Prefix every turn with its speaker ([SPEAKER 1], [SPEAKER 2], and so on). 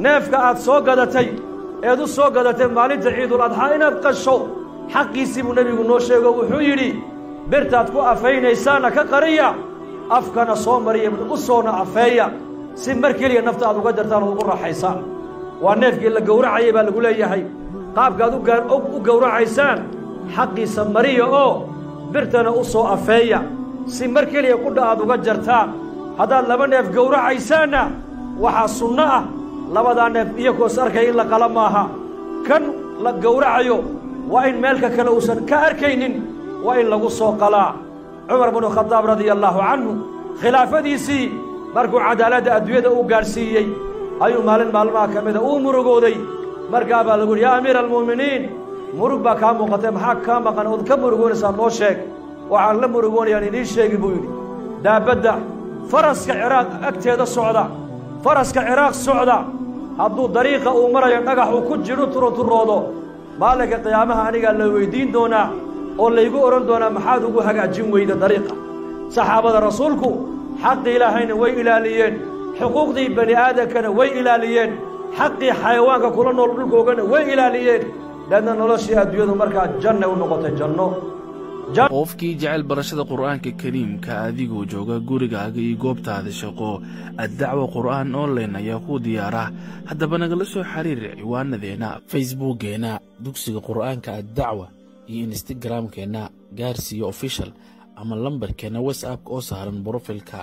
[SPEAKER 1] neefka aad soo gadatay eed u soo gadatay maalinta ciidul adxaa inaad qasho xaqiisii buu nebigu noo sheego wuxuu yidhi birtaad ku afaynaysaan ka qariya afkana soo mariya u soona afeeya si mar keliya nafta aad uga jartaan oo ugu raaxaysaan waa neefkii la gowracayay baa lagu leeyahay qaabkaad u gowracaysaan xaqiisa mariya oo birtana u soo afeeya si mar keliya qudha aad uga jartaan haddaad laba neef gowracaysaanna waxaa sunno ah labadaa neef iyagoos arkaya in la qala maaha kan la gowracayo waa in meelka kale uusan ka arkaynin waa in lagu soo qalaa cumar binu khadaab radia allaahu canhu khilaafadiisii markuu cadaaladda adduunyada u gaadhsiiyey ayuu maalin maalmaha ka mida uu murugooday markaa baa lagu yidhi yaa amiira almu'miniin murug baa kaa muuqatay maxaa kaa maqan ood ka murugoonaysaa noo sheeg waxaan la murugoonayaan idiin sheegi buu yidhi daabadda faraska ciraaq agteeda socda faraska ciraaq socda hadduu dariiqa uu marayo dhagax uu ku jiro turoodo maalinka qiyaamaha anigaa la weyddiin doonaa oo laygu odhan doonaa maxaad ugu hagaajin weyda dariiqa saxaabada rasuulku xaqii ilaahayna way ilaaliyeen xuquuqdii bani aadamkana way ilaaliyeen xaqii xayawaanka kula nool dhulkoogana way ilaaliyeen leanna noloshii adduunyadu markaa janna u noqotay janno
[SPEAKER 2] qofkii jecel barashada qur'aanka kariimka adigoo jooga gurigaaga iyo goobtaada shaqo addacwa qur'aan online ayaa ku diyaara haddaba nagala soo xiriir ciwaanadeenna facebookgeena dugsiga qur'aanka addacwa iyo instagramkeena gaarsiiyo official ama lambarkeena whatsapp oo saaran brofilka